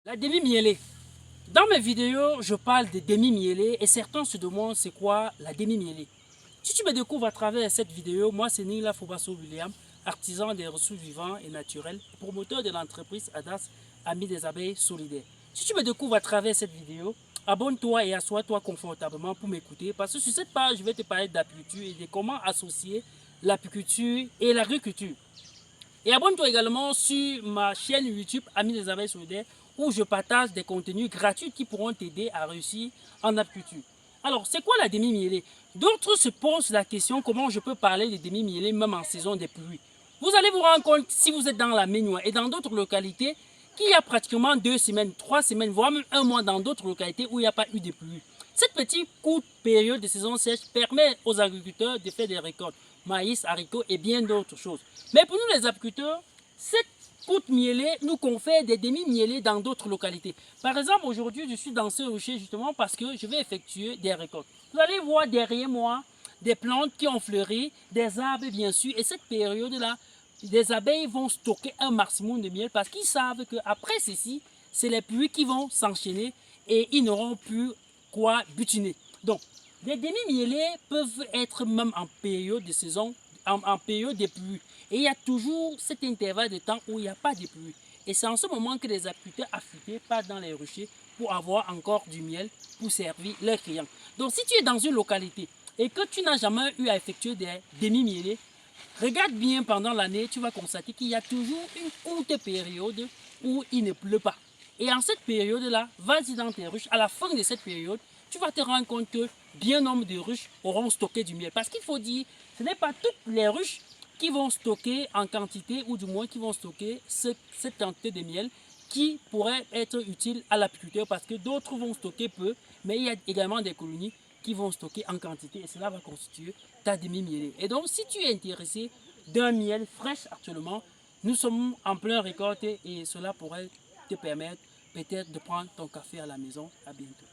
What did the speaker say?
La demi-mielée. Dans mes vidéos, je parle de demi-mielée et certains se demandent c'est quoi la demi-mielée. Si tu me découvres à travers cette vidéo, moi c'est Nila Fobasso William, artisan des ressources vivantes et naturelles, promoteur de l'entreprise ADAS, Ami des abeilles solidaires. Si tu me découvres à travers cette vidéo, abonne-toi et assois-toi confortablement pour m'écouter parce que sur cette page, je vais te parler d'apiculture et de comment associer l'apiculture et l'agriculture. Et abonne-toi également sur ma chaîne YouTube Amis des abeilles solidaires où je partage des contenus gratuits qui pourront t'aider à réussir en apiculture. Alors, c'est quoi la demi-mielée? D'autres se posent la question comment je peux parler de demi-mielée même en saison des pluies. Vous allez vous rendre compte si vous êtes dans la Ménois et dans d'autres localités qu'il y a pratiquement 2 semaines, 3 semaines, voire même un mois dans d'autres localités où il n'y a pas eu de pluie. Cette petite courte période de saison sèche permet aux agriculteurs de faire des récoltes, maïs, haricots et bien d'autres choses. Mais pour nous les apiculteurs, cette courte mielée nous confère des demi-mielées dans d'autres localités. Par exemple, aujourd'hui, je suis dans ce rocher justement parce que je vais effectuer des récoltes. Vous allez voir derrière moi des plantes qui ont fleuri, des arbres bien sûr, et cette période-là, les abeilles vont stocker un maximum de miel parce qu'ils savent qu'après ceci, c'est les pluies qui vont s'enchaîner et ils n'auront plus quoi butiner. Donc, les demi-mielés peuvent être même en période de saison, en période de pluie. Et il y a toujours cet intervalle de temps où il n'y a pas de pluie. Et c'est en ce moment que les apiculteurs affûtés partent dans les ruchers pour avoir encore du miel pour servir leurs clients. Donc, si tu es dans une localité et que tu n'as jamais eu à effectuer des demi-mielés, regarde bien pendant l'année, tu vas constater qu'il y a toujours une courte période où il ne pleut pas. Et en cette période-là, vas-y dans tes ruches. À la fin de cette période, tu vas te rendre compte que bien nombre de ruches auront stocké du miel. Parce qu'il faut dire, ce n'est pas toutes les ruches qui vont stocker en quantité, ou du moins qui vont stocker cette quantité de miel qui pourrait être utile à l'apiculteur parce que d'autres vont stocker peu, mais il y a également des colonies qui vont stocker en quantité et cela va constituer ta demi-mielée. Et donc, si tu es intéressé d'un miel fraîche actuellement, nous sommes en plein récolte et cela pourrait te permettre peut-être de prendre ton café à la maison. À bientôt.